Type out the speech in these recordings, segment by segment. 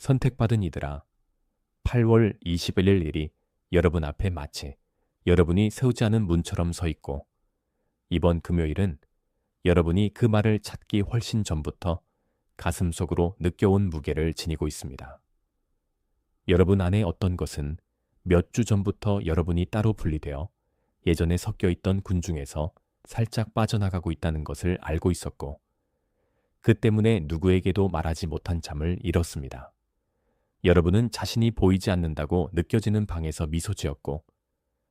선택받은 이들아, 8월 21일 일이 여러분 앞에 마치 여러분이 세우지 않은 문처럼 서 있고, 이번 금요일은 여러분이 그 말을 찾기 훨씬 전부터 가슴속으로 느껴온 무게를 지니고 있습니다. 여러분 안에 어떤 것은 몇 주 전부터 여러분이 따로 분리되어 예전에 섞여 있던 군중에서 살짝 빠져나가고 있다는 것을 알고 있었고, 그 때문에 누구에게도 말하지 못한 잠을 잃었습니다. 여러분은 자신이 보이지 않는다고 느껴지는 방에서 미소 지었고,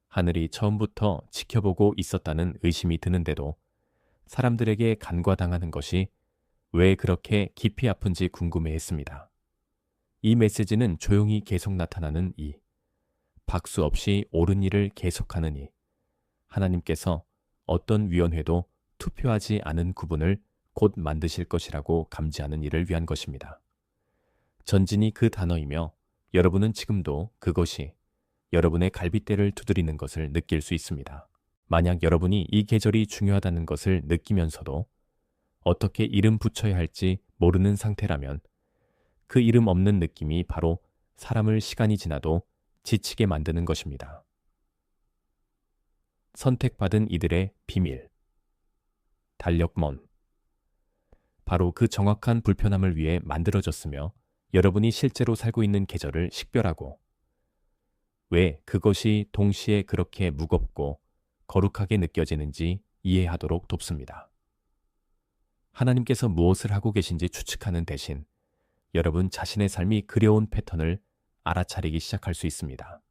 하늘이 처음부터 지켜보고 있었다는 의심이 드는데도 사람들에게 간과당하는 것이 왜 그렇게 깊이 아픈지 궁금해했습니다. 이 메시지는 조용히 계속 나타나는 이, 박수 없이 옳은 일을 계속하는 이, 하나님께서 어떤 위원회도 투표하지 않은 구분을 곧 만드실 것이라고 감지하는 일을 위한 것입니다. 전진이 그 단어이며 여러분은 지금도 그것이 여러분의 갈빗대를 두드리는 것을 느낄 수 있습니다. 만약 여러분이 이 계절이 중요하다는 것을 느끼면서도 어떻게 이름 붙여야 할지 모르는 상태라면 그 이름 없는 느낌이 바로 사람을 시간이 지나도 지치게 만드는 것입니다. 선택받은 이들의 비밀. 달력먼. 바로 그 정확한 불편함을 위해 만들어졌으며 여러분이 실제로 살고 있는 계절을 식별하고 왜 그것이 동시에 그렇게 무겁고 거룩하게 느껴지는지 이해하도록 돕습니다. 하나님께서 무엇을 하고 계신지 추측하는 대신 여러분 자신의 삶이 그려온 패턴을 알아차리기 시작할 수 있습니다.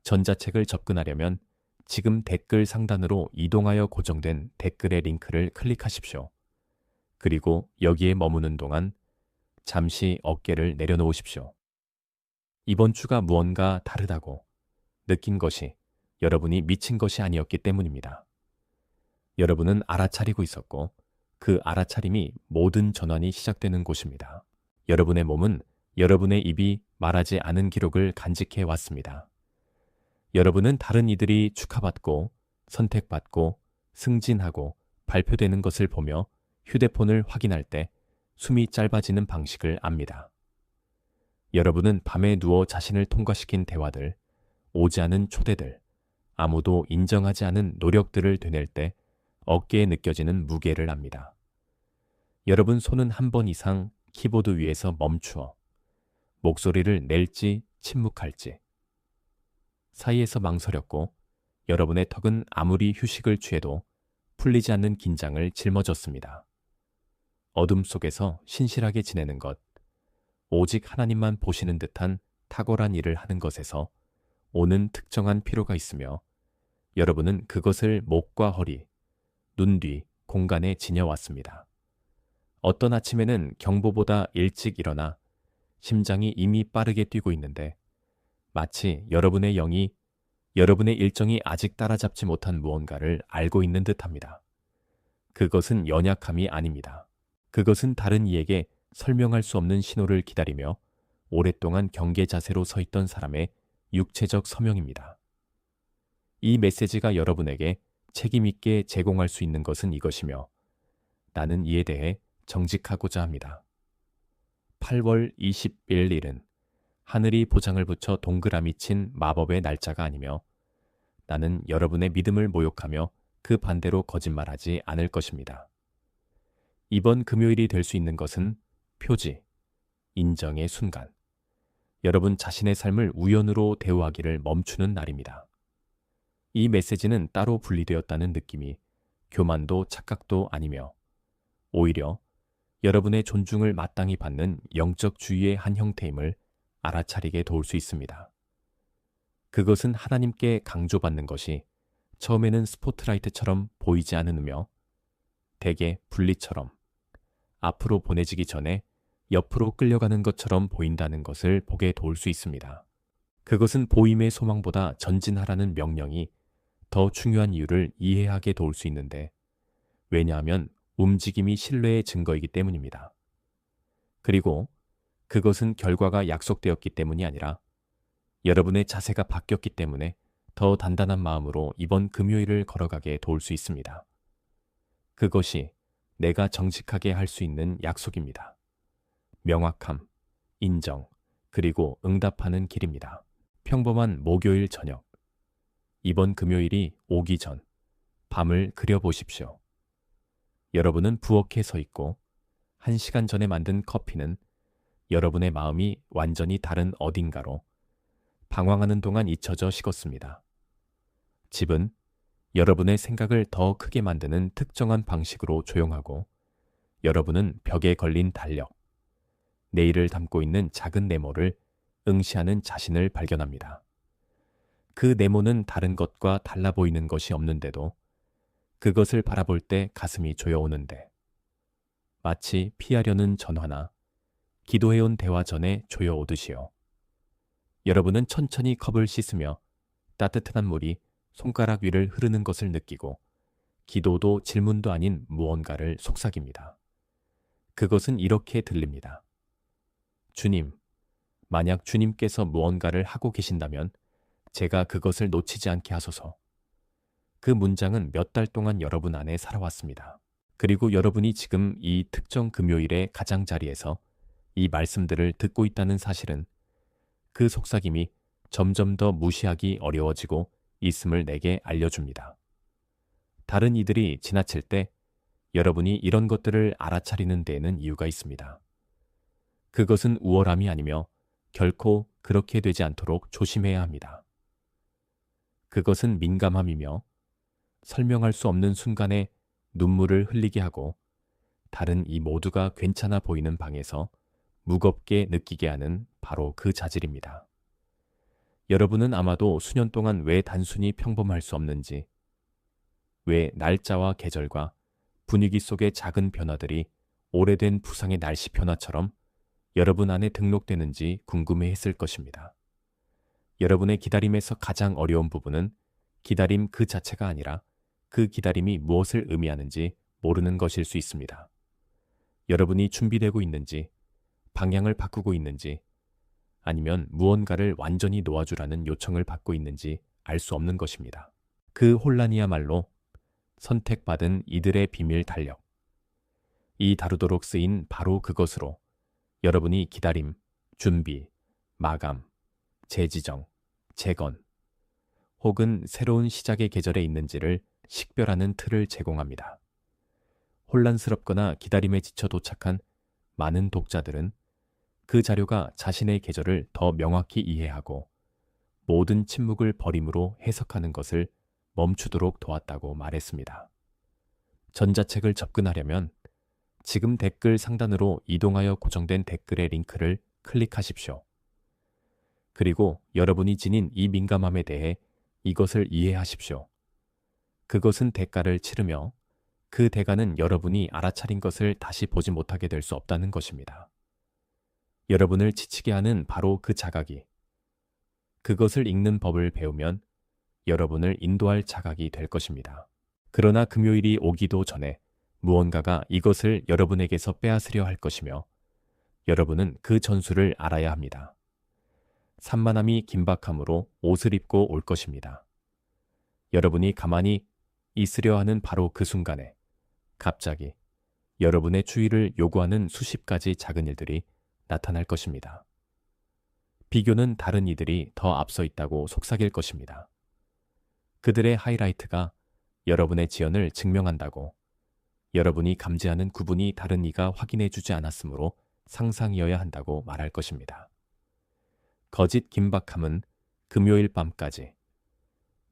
전자책을 접근하려면 지금 댓글 상단으로 이동하여 고정된 댓글의 링크를 클릭하십시오. 그리고 여기에 머무는 동안 잠시 어깨를 내려놓으십시오. 이번 주가 무언가 다르다고 느낀 것이 여러분이 미친 것이 아니었기 때문입니다. 여러분은 알아차리고 있었고 그 알아차림이 모든 전환이 시작되는 곳입니다. 여러분의 몸은 여러분의 입이 말하지 않은 기록을 간직해 왔습니다. 여러분은 다른 이들이 축하받고 선택받고 승진하고 발표되는 것을 보며 휴대폰을 확인할 때 숨이 짧아지는 방식을 압니다. 여러분은 밤에 누워 자신을 통과시킨 대화들, 오지 않은 초대들, 아무도 인정하지 않은 노력들을 되낼 때 어깨에 느껴지는 무게를 압니다. 여러분 손은 한 번 이상 키보드 위에서 멈추어 목소리를 낼지 침묵할지 사이에서 망설였고 여러분의 턱은 아무리 휴식을 취해도 풀리지 않는 긴장을 짊어졌습니다. 어둠 속에서 신실하게 지내는 것, 오직 하나님만 보시는 듯한 탁월한 일을 하는 것에서 오는 특정한 피로가 있으며 여러분은 그것을 목과 허리, 눈 뒤 공간에 지녀왔습니다. 어떤 아침에는 경보보다 일찍 일어나 심장이 이미 빠르게 뛰고 있는데 마치 여러분의 영이 여러분의 일정이 아직 따라잡지 못한 무언가를 알고 있는 듯합니다. 그것은 연약함이 아닙니다. 그것은 다른 이에게 설명할 수 없는 신호를 기다리며 오랫동안 경계 자세로 서 있던 사람의 육체적 서명입니다. 이 메시지가 여러분에게 책임있게 제공할 수 있는 것은 이것이며 나는 이에 대해 정직하고자 합니다. 8월 21일은 하늘이 보장을 붙여 동그라미 친 마법의 날짜가 아니며 나는 여러분의 믿음을 모욕하며 그 반대로 거짓말하지 않을 것입니다. 이번 금요일이 될 수 있는 것은 표지, 인정의 순간, 여러분 자신의 삶을 우연으로 대우하기를 멈추는 날입니다. 이 메시지는 따로 분리되었다는 느낌이 교만도 착각도 아니며 오히려 여러분의 존중을 마땅히 받는 영적 주의의 한 형태임을 알아차리게 도울 수 있습니다. 그것은 하나님께 강조받는 것이 처음에는 스포트라이트처럼 보이지 않으며 대개 분리처럼 앞으로 보내지기 전에 옆으로 끌려가는 것처럼 보인다는 것을 보게 도울 수 있습니다. 그것은 보임의 소망보다 전진하라는 명령이 더 중요한 이유를 이해하게 도울 수 있는데 왜냐하면 움직임이 신뢰의 증거이기 때문입니다. 그리고 그것은 결과가 약속되었기 때문이 아니라 여러분의 자세가 바뀌었기 때문에 더 단단한 마음으로 이번 금요일을 걸어가게 도울 수 있습니다. 그것이 내가 정직하게 할 수 있는 약속입니다. 명확함, 인정, 그리고 응답하는 길입니다. 평범한 목요일 저녁. 이번 금요일이 오기 전 밤을 그려보십시오. 여러분은 부엌에 서 있고 1시간 전에 만든 커피는 여러분의 마음이 완전히 다른 어딘가로 방황하는 동안 잊혀져 식었습니다. 집은 여러분의 생각을 더 크게 만드는 특정한 방식으로 조용하고 여러분은 벽에 걸린 달력, 내일을 담고 있는 작은 네모를 응시하는 자신을 발견합니다. 그 네모는 다른 것과 달라 보이는 것이 없는데도 그것을 바라볼 때 가슴이 조여오는데 마치 피하려는 전화나 기도해온 대화 전에 조여오듯이요. 여러분은 천천히 컵을 씻으며 따뜻한 물이 손가락 위를 흐르는 것을 느끼고 기도도 질문도 아닌 무언가를 속삭입니다. 그것은 이렇게 들립니다. 주님, 만약 주님께서 무언가를 하고 계신다면 제가 그것을 놓치지 않게 하소서. 그 문장은 몇 달 동안 여러분 안에 살아왔습니다. 그리고 여러분이 지금 이 특정 금요일의 가장자리에서 이 말씀들을 듣고 있다는 사실은 그 속삭임이 점점 더 무시하기 어려워지고 있음을 내게 알려줍니다. 다른 이들이 지나칠 때 여러분이 이런 것들을 알아차리는 데에는 이유가 있습니다. 그것은 우월함이 아니며 결코 그렇게 되지 않도록 조심해야 합니다. 그것은 민감함이며 설명할 수 없는 순간에 눈물을 흘리게 하고 다른 이 모두가 괜찮아 보이는 방에서 무겁게 느끼게 하는 바로 그 자질입니다. 여러분은 아마도 수년 동안 왜 단순히 평범할 수 없는지, 왜 날짜와 계절과 분위기 속의 작은 변화들이 오래된 부상의 날씨 변화처럼 여러분 안에 등록되는지 궁금해했을 것입니다. 여러분의 기다림에서 가장 어려운 부분은 기다림 그 자체가 아니라 그 기다림이 무엇을 의미하는지 모르는 것일 수 있습니다. 여러분이 준비되고 있는지, 방향을 바꾸고 있는지, 아니면 무언가를 완전히 놓아주라는 요청을 받고 있는지 알 수 없는 것입니다. 그 혼란이야말로 선택받은 이들의 비밀 달력. 이 다루도록 쓰인 바로 그것으로 여러분이 기다림, 준비, 마감, 재지정, 재건, 혹은 새로운 시작의 계절에 있는지를 식별하는 틀을 제공합니다. 혼란스럽거나 기다림에 지쳐 도착한 많은 독자들은 그 자료가 자신의 계절을 더 명확히 이해하고 모든 침묵을 버림으로 해석하는 것을 멈추도록 도왔다고 말했습니다. 전자책을 접근하려면 지금 댓글 상단으로 이동하여 고정된 댓글의 링크를 클릭하십시오. 그리고 여러분이 지닌 이 민감함에 대해 이것을 이해하십시오. 그것은 대가를 치르며 그 대가는 여러분이 알아차린 것을 다시 보지 못하게 될 수 없다는 것입니다. 여러분을 지치게 하는 바로 그 자각이, 그것을 읽는 법을 배우면 여러분을 인도할 자각이 될 것입니다. 그러나 금요일이 오기도 전에 무언가가 이것을 여러분에게서 빼앗으려 할 것이며 여러분은 그 전술을 알아야 합니다. 산만함이 긴박함으로 옷을 입고 올 것입니다. 여러분이 가만히 있으려 하는 바로 그 순간에 갑자기 여러분의 주의를 요구하는 수십 가지 작은 일들이 나타날 것입니다. 비교는 다른 이들이 더 앞서 있다고 속삭일 것입니다. 그들의 하이라이트가 여러분의 지연을 증명한다고, 여러분이 감지하는 구분이 다른 이가 확인해 주지 않았으므로 상상이어야 한다고 말할 것입니다. 거짓 긴박함은 금요일 밤까지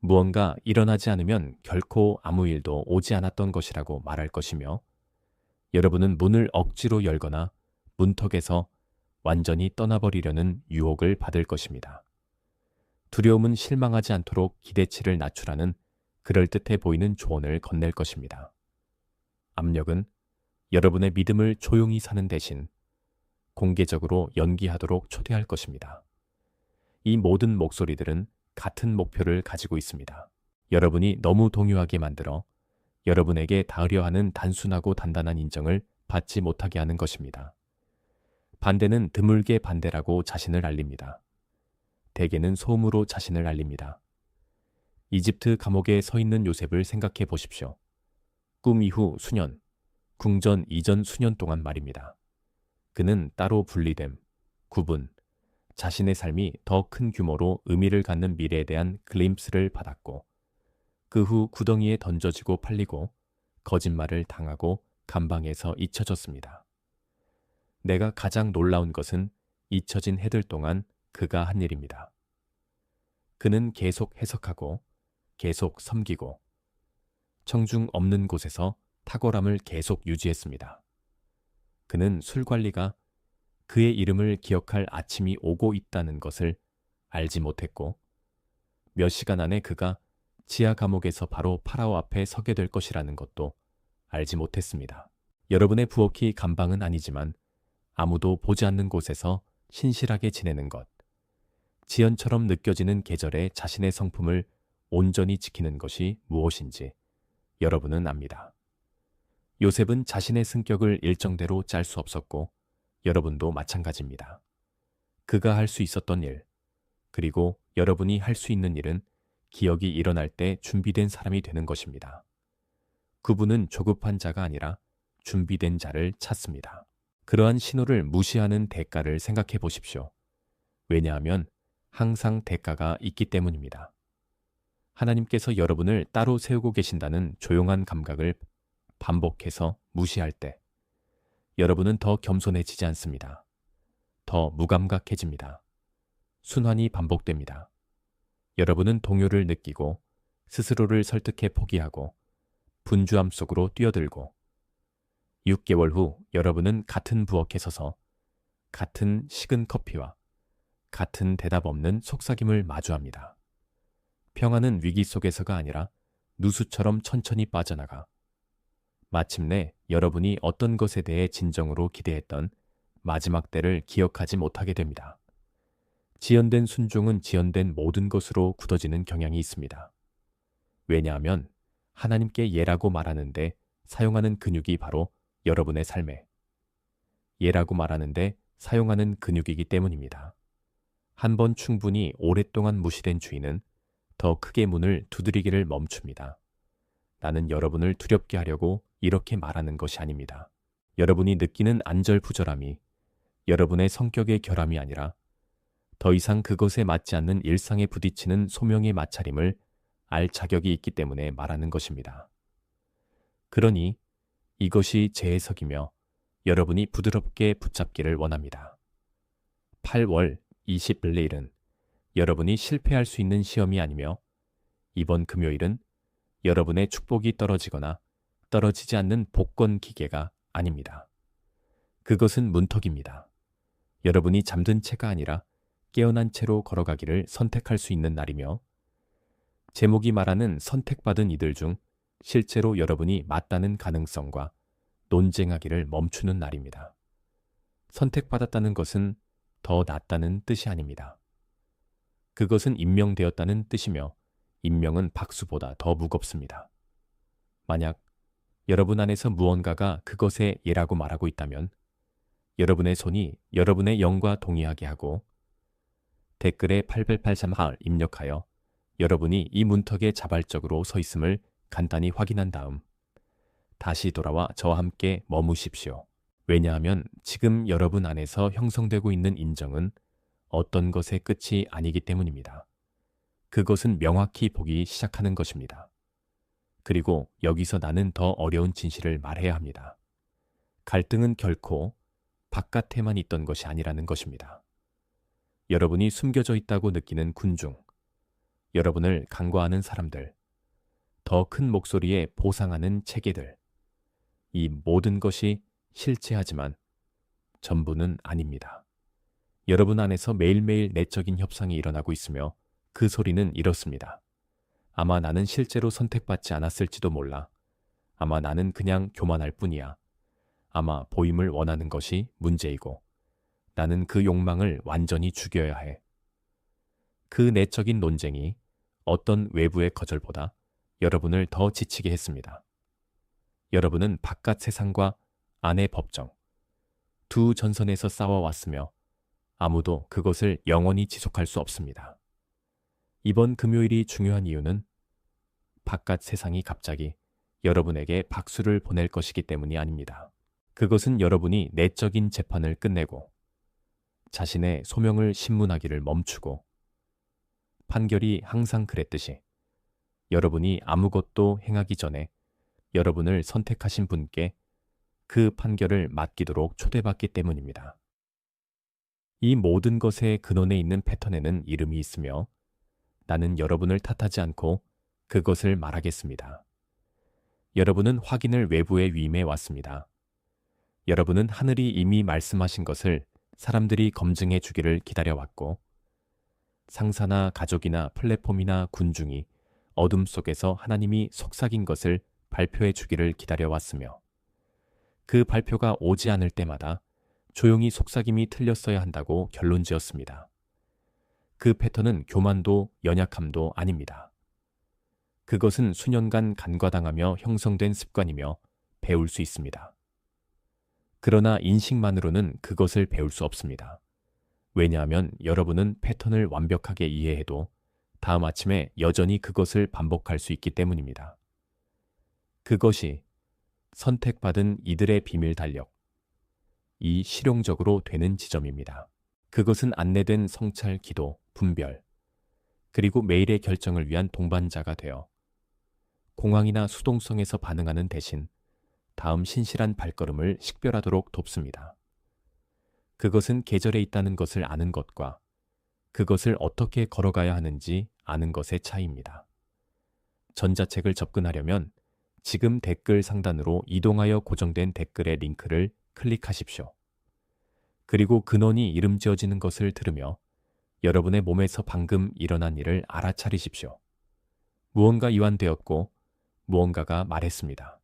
무언가 일어나지 않으면 결코 아무 일도 오지 않았던 것이라고 말할 것이며 여러분은 문을 억지로 열거나 문턱에서 완전히 떠나버리려는 유혹을 받을 것입니다. 두려움은 실망하지 않도록 기대치를 낮추라는 그럴듯해 보이는 조언을 건넬 것입니다. 압력은 여러분의 믿음을 조용히 사는 대신 공개적으로 연기하도록 초대할 것입니다. 이 모든 목소리들은 같은 목표를 가지고 있습니다. 여러분이 너무 동요하게 만들어 여러분에게 닿으려 하는 단순하고 단단한 인정을 받지 못하게 하는 것입니다. 반대는 드물게 반대라고 자신을 알립니다. 대개는 소음으로 자신을 알립니다. 이집트 감옥에 서 있는 요셉을 생각해 보십시오. 꿈 이후 수년, 궁전 이전 수년 동안 말입니다. 그는 따로 분리됨, 9분, 자신의 삶이 더 큰 규모로 의미를 갖는 미래에 대한 글림스를 받았고, 그 후 구덩이에 던져지고 팔리고 거짓말을 당하고 감방에서 잊혀졌습니다. 내가 가장 놀라운 것은 잊혀진 해들 동안 그가 한 일입니다. 그는 계속 해석하고 계속 섬기고 청중 없는 곳에서 탁월함을 계속 유지했습니다. 그는 술 관리가 그의 이름을 기억할 아침이 오고 있다는 것을 알지 못했고 몇 시간 안에 그가 지하 감옥에서 바로 파라오 앞에 서게 될 것이라는 것도 알지 못했습니다. 여러분의 부엌이 감방은 아니지만 아무도 보지 않는 곳에서 신실하게 지내는 것, 지연처럼 느껴지는 계절에 자신의 성품을 온전히 지키는 것이 무엇인지 여러분은 압니다. 요셉은 자신의 승격을 일정대로 짤 수 없었고 여러분도 마찬가지입니다. 그가 할 수 있었던 일, 그리고 여러분이 할 수 있는 일은 기억이 일어날 때 준비된 사람이 되는 것입니다. 그분은 조급한 자가 아니라 준비된 자를 찾습니다. 그러한 신호를 무시하는 대가를 생각해 보십시오. 왜냐하면 항상 대가가 있기 때문입니다. 하나님께서 여러분을 따로 세우고 계신다는 조용한 감각을 반복해서 무시할 때 여러분은 더 겸손해지지 않습니다. 더 무감각해집니다. 순환이 반복됩니다. 여러분은 동요를 느끼고 스스로를 설득해 포기하고 분주함 속으로 뛰어들고 6개월 후 여러분은 같은 부엌에 서서 같은 식은 커피와 같은 대답 없는 속삭임을 마주합니다. 평화는 위기 속에서가 아니라 누수처럼 천천히 빠져나가 마침내 여러분이 어떤 것에 대해 진정으로 기대했던 마지막 때를 기억하지 못하게 됩니다. 지연된 순종은 지연된 모든 것으로 굳어지는 경향이 있습니다. 왜냐하면 하나님께 예라고 말하는데 사용하는 근육이 바로 여러분의 삶에 예라고 말하는데 사용하는 근육이기 때문입니다. 한 번 충분히 오랫동안 무시된 주인은 더 크게 문을 두드리기를 멈춥니다. 나는 여러분을 두렵게 하려고 이렇게 말하는 것이 아닙니다. 여러분이 느끼는 안절부절함이 여러분의 성격의 결함이 아니라 더 이상 그것에 맞지 않는 일상에 부딪히는 소명의 마찰임을 알 자격이 있기 때문에 말하는 것입니다. 그러니 이것이 제 해석이며 여러분이 부드럽게 붙잡기를 원합니다. 8월 20일은 여러분이 실패할 수 있는 시험이 아니며 이번 금요일은 여러분의 축복이 떨어지거나 떨어지지 않는 복권 기계가 아닙니다. 그것은 문턱입니다. 여러분이 잠든 채가 아니라 깨어난 채로 걸어가기를 선택할 수 있는 날이며 제목이 말하는 선택받은 이들 중 실제로 여러분이 맞다는 가능성과 논쟁하기를 멈추는 날입니다. 선택받았다는 것은 더 낫다는 뜻이 아닙니다. 그것은 임명되었다는 뜻이며 임명은 박수보다 더 무겁습니다. 만약 여러분 안에서 무언가가 그것의 예라고 말하고 있다면 여러분의 손이 여러분의 영과 동의하게 하고 댓글에 8883을 입력하여 여러분이 이 문턱에 자발적으로 서 있음을 간단히 확인한 다음 다시 돌아와 저와 함께 머무십시오. 왜냐하면 지금 여러분 안에서 형성되고 있는 인정은 어떤 것의 끝이 아니기 때문입니다. 그것은 명확히 보기 시작하는 것입니다. 그리고 여기서 나는 더 어려운 진실을 말해야 합니다. 갈등은 결코 바깥에만 있던 것이 아니라는 것입니다. 여러분이 숨겨져 있다고 느끼는 군중, 여러분을 간과하는 사람들, 더 큰 목소리에 보상하는 체계들, 이 모든 것이 실체하지만 전부는 아닙니다. 여러분 안에서 매일매일 내적인 협상이 일어나고 있으며 그 소리는 이렇습니다. 아마 나는 실제로 선택받지 않았을지도 몰라. 아마 나는 그냥 교만할 뿐이야. 아마 보임을 원하는 것이 문제이고 나는 그 욕망을 완전히 죽여야 해. 그 내적인 논쟁이 어떤 외부의 거절보다 여러분을 더 지치게 했습니다. 여러분은 바깥 세상과 안의 법정, 두 전선에서 싸워왔으며 아무도 그것을 영원히 지속할 수 없습니다. 이번 금요일이 중요한 이유는 바깥 세상이 갑자기 여러분에게 박수를 보낼 것이기 때문이 아닙니다. 그것은 여러분이 내적인 재판을 끝내고 자신의 소명을 신문하기를 멈추고 판결이 항상 그랬듯이 여러분이 아무것도 행하기 전에 여러분을 선택하신 분께 그 판결을 맡기도록 초대받기 때문입니다. 이 모든 것의 근원에 있는 패턴에는 이름이 있으며 나는 여러분을 탓하지 않고 그것을 말하겠습니다. 여러분은 확인을 외부에 위임해 왔습니다. 여러분은 하늘이 이미 말씀하신 것을 사람들이 검증해 주기를 기다려왔고 상사나 가족이나 플랫폼이나 군중이 어둠 속에서 하나님이 속삭인 것을 발표해 주기를 기다려왔으며 그 발표가 오지 않을 때마다 조용히 속삭임이 틀렸어야 한다고 결론지었습니다. 그 패턴은 교만도 연약함도 아닙니다. 그것은 수년간 간과당하며 형성된 습관이며 배울 수 있습니다. 그러나 인식만으로는 그것을 배울 수 없습니다. 왜냐하면 여러분은 패턴을 완벽하게 이해해도 다음 아침에 여전히 그것을 반복할 수 있기 때문입니다. 그것이 선택받은 이들의 비밀 달력, 이 실용적으로 되는 지점입니다. 그것은 안내된 성찰, 기도, 분별, 그리고 매일의 결정을 위한 동반자가 되어 공황이나 수동성에서 반응하는 대신 다음 신실한 발걸음을 식별하도록 돕습니다. 그것은 계절에 있다는 것을 아는 것과 그것을 어떻게 걸어가야 하는지 아는 것의 차이입니다. 전자책을 접근하려면 지금 댓글 상단으로 이동하여 고정된 댓글의 링크를 클릭하십시오. 그리고 근원이 이름 지어지는 것을 들으며 여러분의 몸에서 방금 일어난 일을 알아차리십시오. 무언가 이완되었고 무언가가 말했습니다.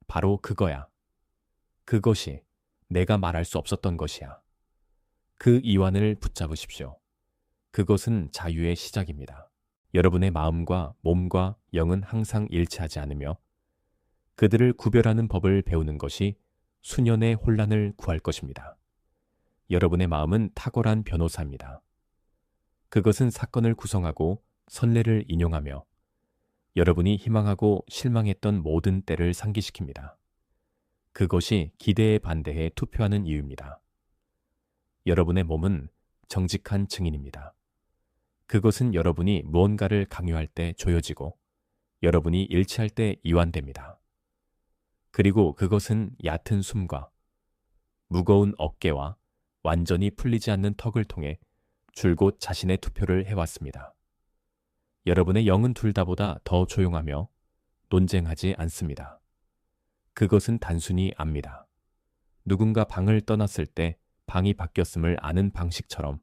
바로 그거야. 그것이 내가 말할 수 없었던 것이야. 그 이완을 붙잡으십시오. 그것은 자유의 시작입니다. 여러분의 마음과 몸과 영은 항상 일치하지 않으며 그들을 구별하는 법을 배우는 것이 수년의 혼란을 구할 것입니다. 여러분의 마음은 탁월한 변호사입니다. 그것은 사건을 구성하고 선례를 인용하며 여러분이 희망하고 실망했던 모든 때를 상기시킵니다. 그것이 기대에 반대해 투표하는 이유입니다. 여러분의 몸은 정직한 증인입니다. 그것은 여러분이 무언가를 강요할 때 조여지고 여러분이 일치할 때 이완됩니다. 그리고 그것은 얕은 숨과 무거운 어깨와 완전히 풀리지 않는 턱을 통해 줄곧 자신의 투표를 해왔습니다. 여러분의 영은 둘 다보다 더 조용하며 논쟁하지 않습니다. 그것은 단순히 압니다. 누군가 방을 떠났을 때 방이 바뀌었음을 아는 방식처럼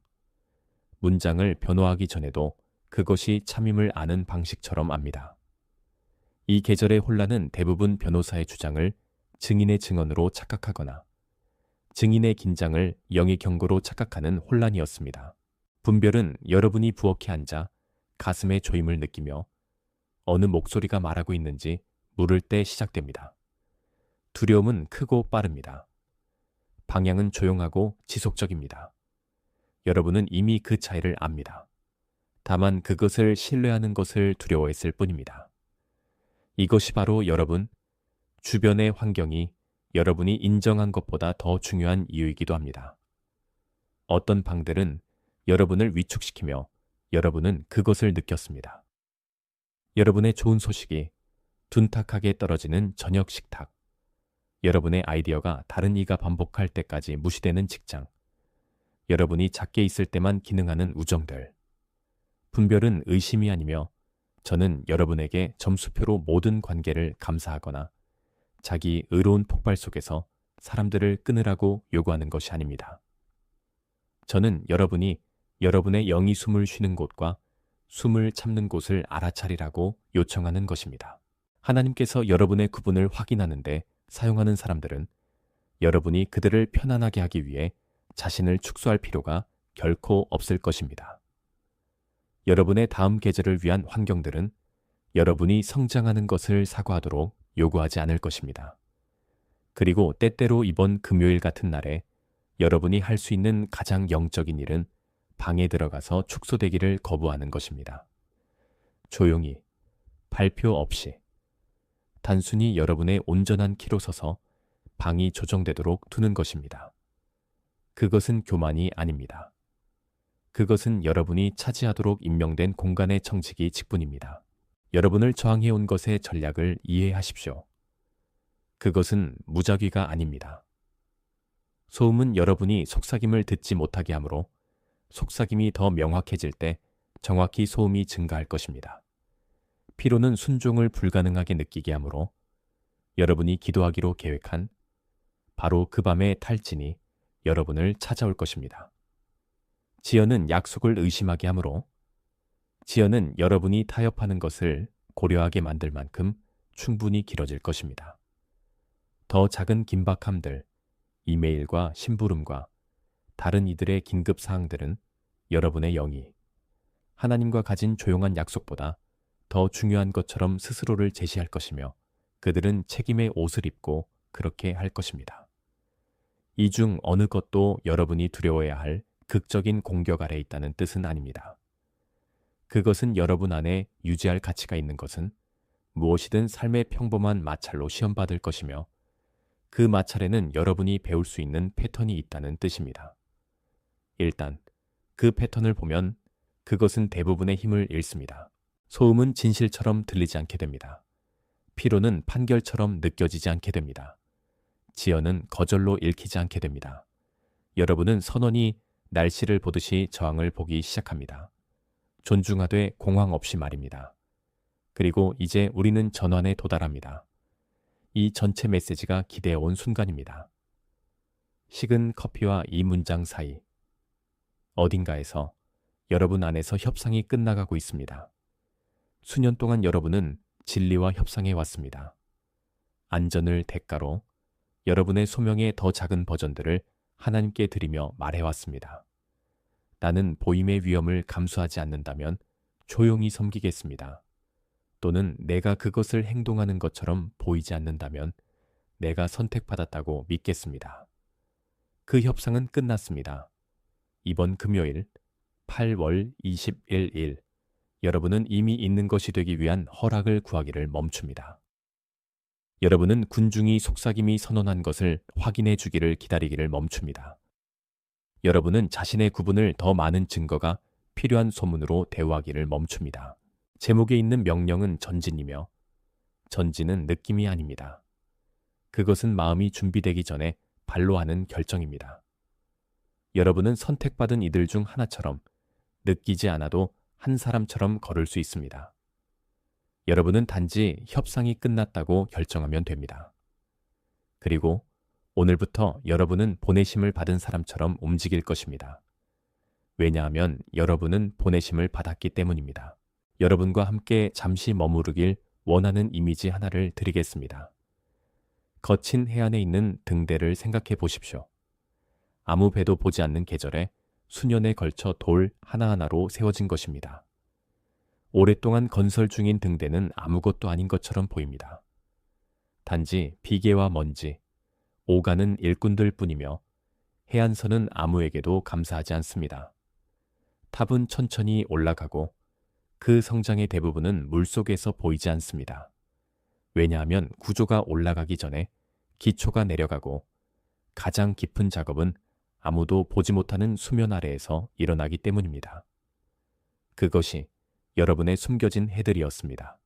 문장을 변호하기 전에도 그것이 참임을 아는 방식처럼 압니다. 이 계절의 혼란은 대부분 변호사의 주장을 증인의 증언으로 착각하거나 증인의 긴장을 영의 경고로 착각하는 혼란이었습니다. 분별은 여러분이 부엌에 앉아 가슴의 조임을 느끼며 어느 목소리가 말하고 있는지 물을 때 시작됩니다. 두려움은 크고 빠릅니다. 방향은 조용하고 지속적입니다. 여러분은 이미 그 차이를 압니다. 다만 그것을 신뢰하는 것을 두려워했을 뿐입니다. 이것이 바로 여러분, 주변의 환경이 여러분이 인정한 것보다 더 중요한 이유이기도 합니다. 어떤 방들은 여러분을 위축시키며 여러분은 그것을 느꼈습니다. 여러분의 좋은 소식이 둔탁하게 떨어지는 저녁 식탁, 여러분의 아이디어가 다른 이가 반복할 때까지 무시되는 직장, 여러분이 작게 있을 때만 기능하는 우정들. 분별은 의심이 아니며 저는 여러분에게 점수표로 모든 관계를 감사하거나 자기 의로운 폭발 속에서 사람들을 끊으라고 요구하는 것이 아닙니다. 저는 여러분이 여러분의 영이 숨을 쉬는 곳과 숨을 참는 곳을 알아차리라고 요청하는 것입니다. 하나님께서 여러분의 구분을 확인하는데 사용하는 사람들은 여러분이 그들을 편안하게 하기 위해 자신을 축소할 필요가 결코 없을 것입니다. 여러분의 다음 계절을 위한 환경들은 여러분이 성장하는 것을 사고하도록 요구하지 않을 것입니다. 그리고 때때로 이번 금요일 같은 날에 여러분이 할 수 있는 가장 영적인 일은 방에 들어가서 축소되기를 거부하는 것입니다. 조용히, 발표 없이, 단순히 여러분의 온전한 키로 서서 방이 조정되도록 두는 것입니다. 그것은 교만이 아닙니다. 그것은 여러분이 차지하도록 임명된 공간의 청지기 직분입니다. 여러분을 저항해온 것의 전략을 이해하십시오. 그것은 무작위가 아닙니다. 소음은 여러분이 속삭임을 듣지 못하게 하므로 속삭임이 더 명확해질 때 정확히 소음이 증가할 것입니다. 피로는 순종을 불가능하게 느끼게 하므로 여러분이 기도하기로 계획한 바로 그 밤의 탈진이 여러분을 찾아올 것입니다. 지연은 약속을 의심하게 하므로 지연은 여러분이 타협하는 것을 고려하게 만들 만큼 충분히 길어질 것입니다. 더 작은 긴박함들, 이메일과 심부름과 다른 이들의 긴급 사항들은 여러분의 영이 하나님과 가진 조용한 약속보다 더 중요한 것처럼 스스로를 제시할 것이며 그들은 책임의 옷을 입고 그렇게 할 것입니다. 이 중 어느 것도 여러분이 두려워해야 할 극적인 공격 아래 있다는 뜻은 아닙니다. 그것은 여러분 안에 유지할 가치가 있는 것은 무엇이든 삶의 평범한 마찰로 시험받을 것이며 그 마찰에는 여러분이 배울 수 있는 패턴이 있다는 뜻입니다. 일단 그 패턴을 보면 그것은 대부분의 힘을 잃습니다. 소음은 진실처럼 들리지 않게 됩니다. 피로는 판결처럼 느껴지지 않게 됩니다. 지연은 거절로 읽히지 않게 됩니다. 여러분은 선원이 날씨를 보듯이 저항을 보기 시작합니다. 존중하되 공황 없이 말입니다. 그리고 이제 우리는 전환에 도달합니다. 이 전체 메시지가 기대해온 순간입니다. 식은 커피와 이 문장 사이 어딘가에서 여러분 안에서 협상이 끝나가고 있습니다. 수년 동안 여러분은 진리와 협상해 왔습니다. 안전을 대가로 여러분의 소명의 더 작은 버전들을 하나님께 드리며 말해왔습니다. 나는 보임의 위험을 감수하지 않는다면 조용히 섬기겠습니다. 또는 내가 그것을 행동하는 것처럼 보이지 않는다면 내가 선택받았다고 믿겠습니다. 그 협상은 끝났습니다. 이번 금요일 8월 21일 여러분은 이미 있는 것이 되기 위한 허락을 구하기를 멈춥니다. 여러분은 군중이 속삭임이 선언한 것을 확인해 주기를 기다리기를 멈춥니다. 여러분은 자신의 구분을 더 많은 증거가 필요한 소문으로 대우하기를 멈춥니다. 제목에 있는 명령은 전진이며 전진은 느낌이 아닙니다. 그것은 마음이 준비되기 전에 발로 하는 결정입니다. 여러분은 선택받은 이들 중 하나처럼 느끼지 않아도 한 사람처럼 걸을 수 있습니다. 여러분은 단지 협상이 끝났다고 결정하면 됩니다. 그리고 오늘부터 여러분은 보내심을 받은 사람처럼 움직일 것입니다. 왜냐하면 여러분은 보내심을 받았기 때문입니다. 여러분과 함께 잠시 머무르길 원하는 이미지 하나를 드리겠습니다. 거친 해안에 있는 등대를 생각해 보십시오. 아무 배도 보지 않는 계절에 수년에 걸쳐 돌 하나하나로 세워진 것입니다. 오랫동안 건설 중인 등대는 아무것도 아닌 것처럼 보입니다. 단지 비계와 먼지, 오가는 일꾼들 뿐이며 해안선은 아무에게도 감사하지 않습니다. 탑은 천천히 올라가고 그 성장의 대부분은 물속에서 보이지 않습니다. 왜냐하면 구조가 올라가기 전에 기초가 내려가고 가장 깊은 작업은 아무도 보지 못하는 수면 아래에서 일어나기 때문입니다. 그것이 여러분의 숨겨진 해들이었습니다.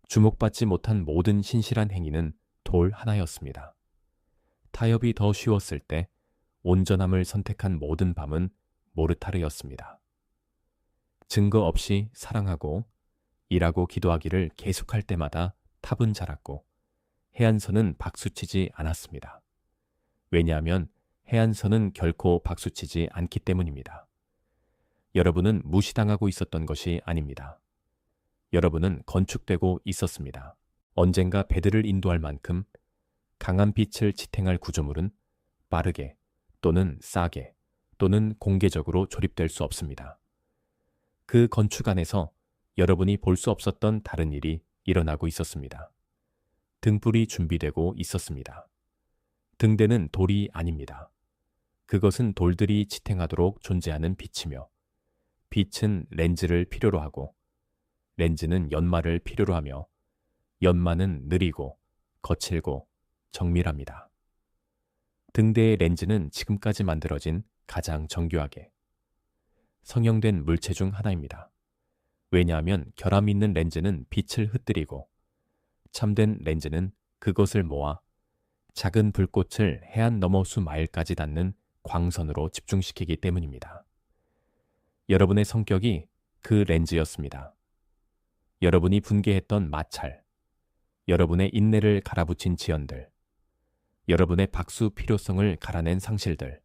주목받지 못한 모든 신실한 행위는 돌 하나였습니다. 타협이 더 쉬웠을 때 온전함을 선택한 모든 밤은 모르타르였습니다. 증거 없이 사랑하고 일하고 기도하기를 계속할 때마다 탑은 자랐고 해안선은 박수치지 않았습니다. 왜냐하면 해안선은 결코 박수치지 않기 때문입니다. 여러분은 무시당하고 있었던 것이 아닙니다. 여러분은 건축되고 있었습니다. 언젠가 배들을 인도할 만큼 강한 빛을 지탱할 구조물은 빠르게 또는 싸게 또는 공개적으로 조립될 수 없습니다. 그 건축 안에서 여러분이 볼 수 없었던 다른 일이 일어나고 있었습니다. 등불이 준비되고 있었습니다. 등대는 돌이 아닙니다. 그것은 돌들이 지탱하도록 존재하는 빛이며 빛은 렌즈를 필요로 하고 렌즈는 연마를 필요로 하며 연마는 느리고 거칠고 정밀합니다. 등대의 렌즈는 지금까지 만들어진 가장 정교하게 성형된 물체 중 하나입니다. 왜냐하면 결함 있는 렌즈는 빛을 흩뜨리고 참된 렌즈는 그것을 모아 작은 불꽃을 해안 너머 수마일까지 닿는 광선으로 집중시키기 때문입니다. 여러분의 성격이 그 렌즈였습니다. 여러분이 분개했던 마찰, 여러분의 인내를 갈아붙인 지연들, 여러분의 박수 필요성을 갈아낸 상실들,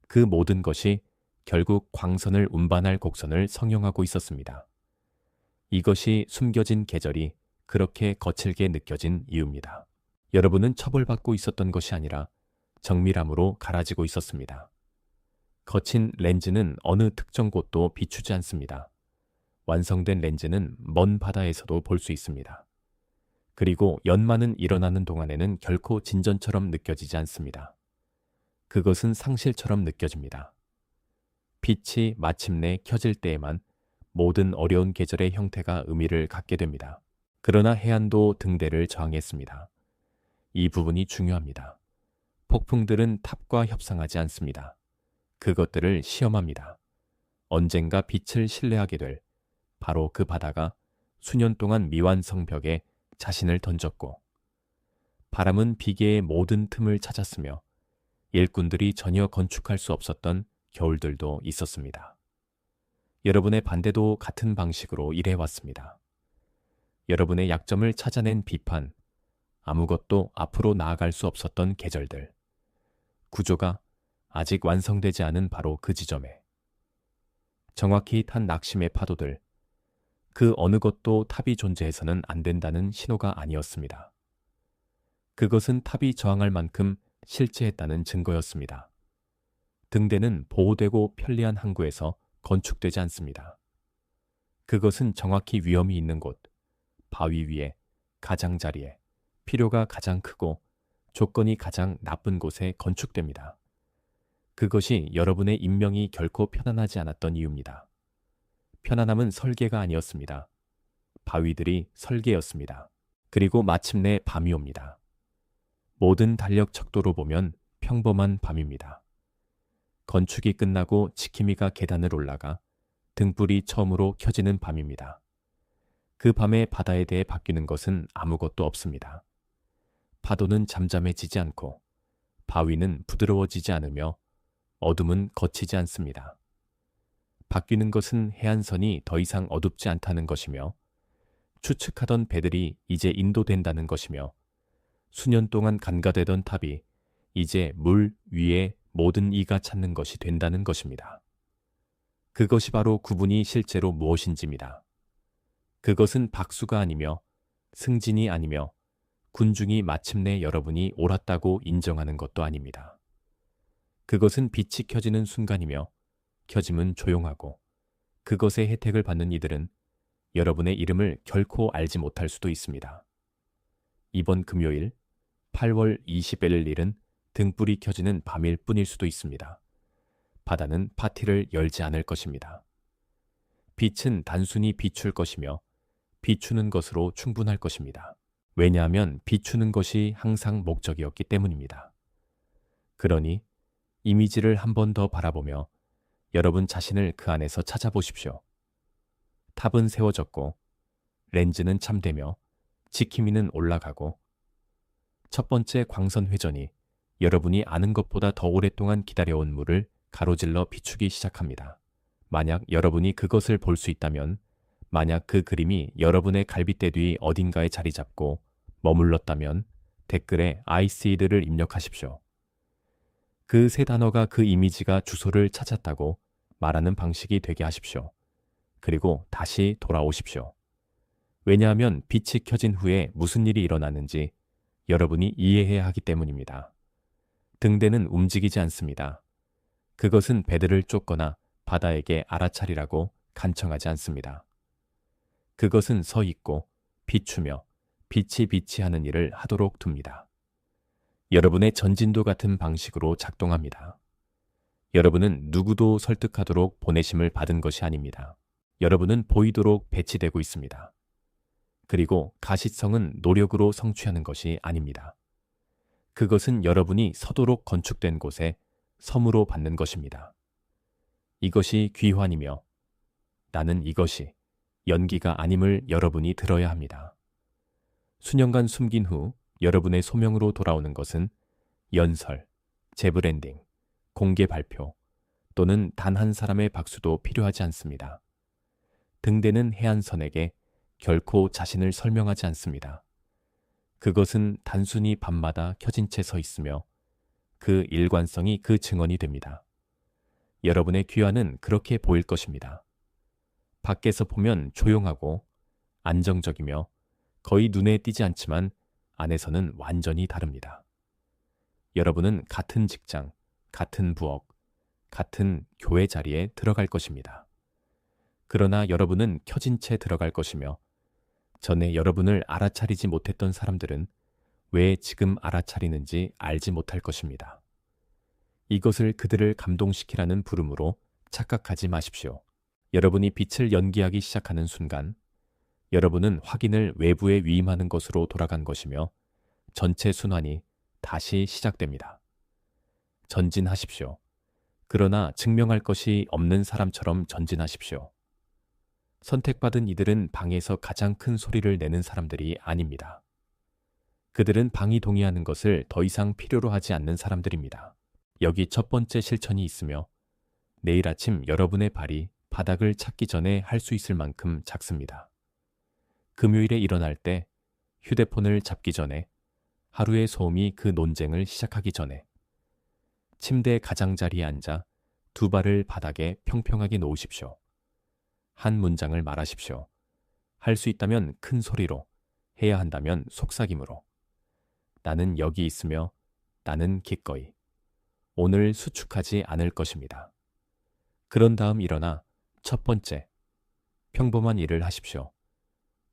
그 모든 것이 결국 광선을 운반할 곡선을 성형하고 있었습니다. 이것이 숨겨진 계절이 그렇게 거칠게 느껴진 이유입니다. 여러분은 처벌받고 있었던 것이 아니라 정밀함으로 갈아지고 있었습니다. 거친 렌즈는 어느 특정 곳도 비추지 않습니다. 완성된 렌즈는 먼 바다에서도 볼 수 있습니다. 그리고 연만은 일어나는 동안에는 결코 진전처럼 느껴지지 않습니다. 그것은 상실처럼 느껴집니다. 빛이 마침내 켜질 때에만 모든 어려운 계절의 형태가 의미를 갖게 됩니다. 그러나 해안도 등대를 저항했습니다. 이 부분이 중요합니다. 폭풍들은 탑과 협상하지 않습니다. 그것들을 시험합니다. 언젠가 빛을 신뢰하게 될 바로 그 바다가 수년 동안 미완성 벽에 자신을 던졌고 바람은 비계의 모든 틈을 찾았으며 일꾼들이 전혀 건축할 수 없었던 겨울들도 있었습니다. 여러분의 반대도 같은 방식으로 일해왔습니다. 여러분의 약점을 찾아낸 비판, 아무것도 앞으로 나아갈 수 없었던 계절들, 구조가 아직 완성되지 않은 바로 그 지점에 정확히 탄 낙심의 파도들, 그 어느 것도 탑이 존재해서는 안 된다는 신호가 아니었습니다. 그것은 탑이 저항할 만큼 실제했다는 증거였습니다. 등대는 보호되고 편리한 항구에서 건축되지 않습니다. 그것은 정확히 위험이 있는 곳, 바위 위에, 가장자리에, 필요가 가장 크고 조건이 가장 나쁜 곳에 건축됩니다. 그것이 여러분의 인명이 결코 편안하지 않았던 이유입니다. 편안함은 설계가 아니었습니다. 바위들이 설계였습니다. 그리고 마침내 밤이 옵니다. 모든 달력 척도로 보면 평범한 밤입니다. 건축이 끝나고 지킴이가 계단을 올라가 등불이 처음으로 켜지는 밤입니다. 그 밤에 바다에 대해 바뀌는 것은 아무것도 없습니다. 파도는 잠잠해지지 않고 바위는 부드러워지지 않으며 어둠은 거치지 않습니다. 바뀌는 것은 해안선이 더 이상 어둡지 않다는 것이며 추측하던 배들이 이제 인도된다는 것이며 수년 동안 간과되던 탑이 이제 물 위에 모든 이가 찾는 것이 된다는 것입니다. 그것이 바로 구분이 실제로 무엇인지입니다. 그것은 박수가 아니며 승진이 아니며 군중이 마침내 여러분이 옳았다고 인정하는 것도 아닙니다. 그것은 빛이 켜지는 순간이며 켜짐은 조용하고 그것의 혜택을 받는 이들은 여러분의 이름을 결코 알지 못할 수도 있습니다. 이번 금요일 8월 21일은 등불이 켜지는 밤일 뿐일 수도 있습니다. 바다는 파티를 열지 않을 것입니다. 빛은 단순히 비출 것이며 비추는 것으로 충분할 것입니다. 왜냐하면 비추는 것이 항상 목적이었기 때문입니다. 그러니 이미지를 한 번 더 바라보며 여러분 자신을 그 안에서 찾아보십시오. 탑은 세워졌고 렌즈는 참되며 지킴이는 올라가고 첫 번째 광선 회전이 여러분이 아는 것보다 더 오랫동안 기다려온 물을 가로질러 비추기 시작합니다. 만약 여러분이 그것을 볼 수 있다면, 만약 그 그림이 여러분의 갈빗대 뒤 어딘가에 자리 잡고 머물렀다면 댓글에 아이시드를 입력하십시오. 그 세 단어가 그 이미지가 주소를 찾았다고 말하는 방식이 되게 하십시오. 그리고 다시 돌아오십시오. 왜냐하면 빛이 켜진 후에 무슨 일이 일어나는지 여러분이 이해해야 하기 때문입니다. 등대는 움직이지 않습니다. 그것은 배들을 쫓거나 바다에게 알아차리라고 간청하지 않습니다. 그것은 서 있고 비추며 빛이 비치하는 일을 하도록 둡니다. 여러분의 전진도 같은 방식으로 작동합니다. 여러분은 누구도 설득하도록 보내심을 받은 것이 아닙니다. 여러분은 보이도록 배치되고 있습니다. 그리고 가시성은 노력으로 성취하는 것이 아닙니다. 그것은 여러분이 서도록 건축된 곳에 섬으로 받는 것입니다. 이것이 귀환이며 나는 이것이 연기가 아님을 여러분이 들어야 합니다. 수년간 숨긴 후 여러분의 소명으로 돌아오는 것은 연설, 재브랜딩, 공개 발표 또는 단 한 사람의 박수도 필요하지 않습니다. 등대는 해안선에게 결코 자신을 설명하지 않습니다. 그것은 단순히 밤마다 켜진 채 서 있으며 그 일관성이 그 증언이 됩니다. 여러분의 귀환은 그렇게 보일 것입니다. 밖에서 보면 조용하고 안정적이며 거의 눈에 띄지 않지만 안에서는 완전히 다릅니다. 여러분은 같은 직장, 같은 부엌, 같은 교회 자리에 들어갈 것입니다. 그러나 여러분은 켜진 채 들어갈 것이며 전에 여러분을 알아차리지 못했던 사람들은 왜 지금 알아차리는지 알지 못할 것입니다. 이것을 그들을 감동시키라는 부름으로 착각하지 마십시오. 여러분이 빛을 연기하기 시작하는 순간 여러분은 확인을 외부에 위임하는 것으로 돌아간 것이며 전체 순환이 다시 시작됩니다. 전진하십시오. 그러나 증명할 것이 없는 사람처럼 전진하십시오. 선택받은 이들은 방에서 가장 큰 소리를 내는 사람들이 아닙니다. 그들은 방이 동의하는 것을 더 이상 필요로 하지 않는 사람들입니다. 여기 첫 번째 실천이 있으며 내일 아침 여러분의 발이 바닥을 찾기 전에 할 수 있을 만큼 작습니다. 금요일에 일어날 때 휴대폰을 잡기 전에 하루의 소음이 그 논쟁을 시작하기 전에 침대 가장자리에 앉아 두 발을 바닥에 평평하게 놓으십시오. 한 문장을 말하십시오. 할 수 있다면 큰 소리로, 해야 한다면 속삭임으로. 나는 여기 있으며 나는 기꺼이. 오늘 수축하지 않을 것입니다. 그런 다음 일어나 첫 번째, 평범한 일을 하십시오.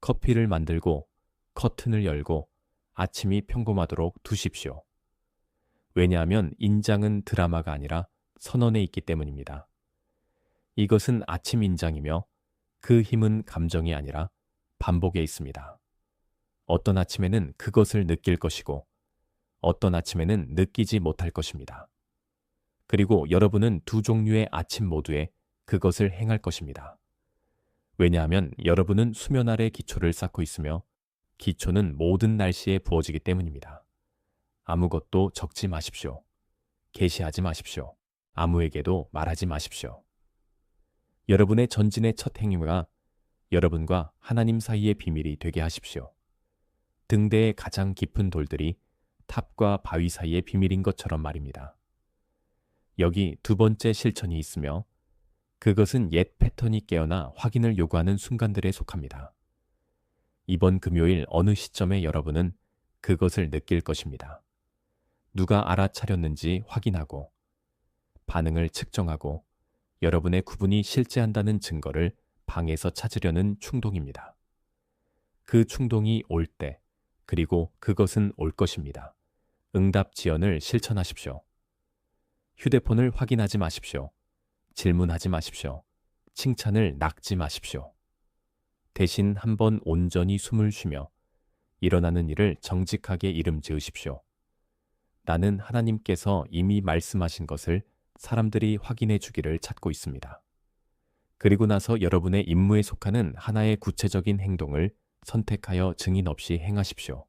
커피를 만들고 커튼을 열고 아침이 평범하도록 두십시오. 왜냐하면 인장은 드라마가 아니라 선언에 있기 때문입니다. 이것은 아침 인장이며 그 힘은 감정이 아니라 반복에 있습니다. 어떤 아침에는 그것을 느낄 것이고 어떤 아침에는 느끼지 못할 것입니다. 그리고 여러분은 두 종류의 아침 모두에 그것을 행할 것입니다. 왜냐하면 여러분은 수면 아래 기초를 쌓고 있으며 기초는 모든 날씨에 부어지기 때문입니다. 아무것도 적지 마십시오. 계시하지 마십시오. 아무에게도 말하지 마십시오. 여러분의 전진의 첫 행위가 여러분과 하나님 사이의 비밀이 되게 하십시오. 등대의 가장 깊은 돌들이 탑과 바위 사이의 비밀인 것처럼 말입니다. 여기 두 번째 실천이 있으며 그것은 옛 패턴이 깨어나 확인을 요구하는 순간들에 속합니다. 이번 금요일 어느 시점에 여러분은 그것을 느낄 것입니다. 누가 알아차렸는지 확인하고 반응을 측정하고 여러분의 구분이 실제한다는 증거를 방에서 찾으려는 충동입니다. 그 충동이 올 때, 그리고 그것은 올 것입니다. 응답 지연을 실천하십시오. 휴대폰을 확인하지 마십시오. 질문하지 마십시오. 칭찬을 낚지 마십시오. 대신 한번 온전히 숨을 쉬며 일어나는 일을 정직하게 이름 지으십시오. 나는 하나님께서 이미 말씀하신 것을 사람들이 확인해 주기를 찾고 있습니다. 그리고 나서 여러분의 임무에 속하는 하나의 구체적인 행동을 선택하여 증인 없이 행하십시오.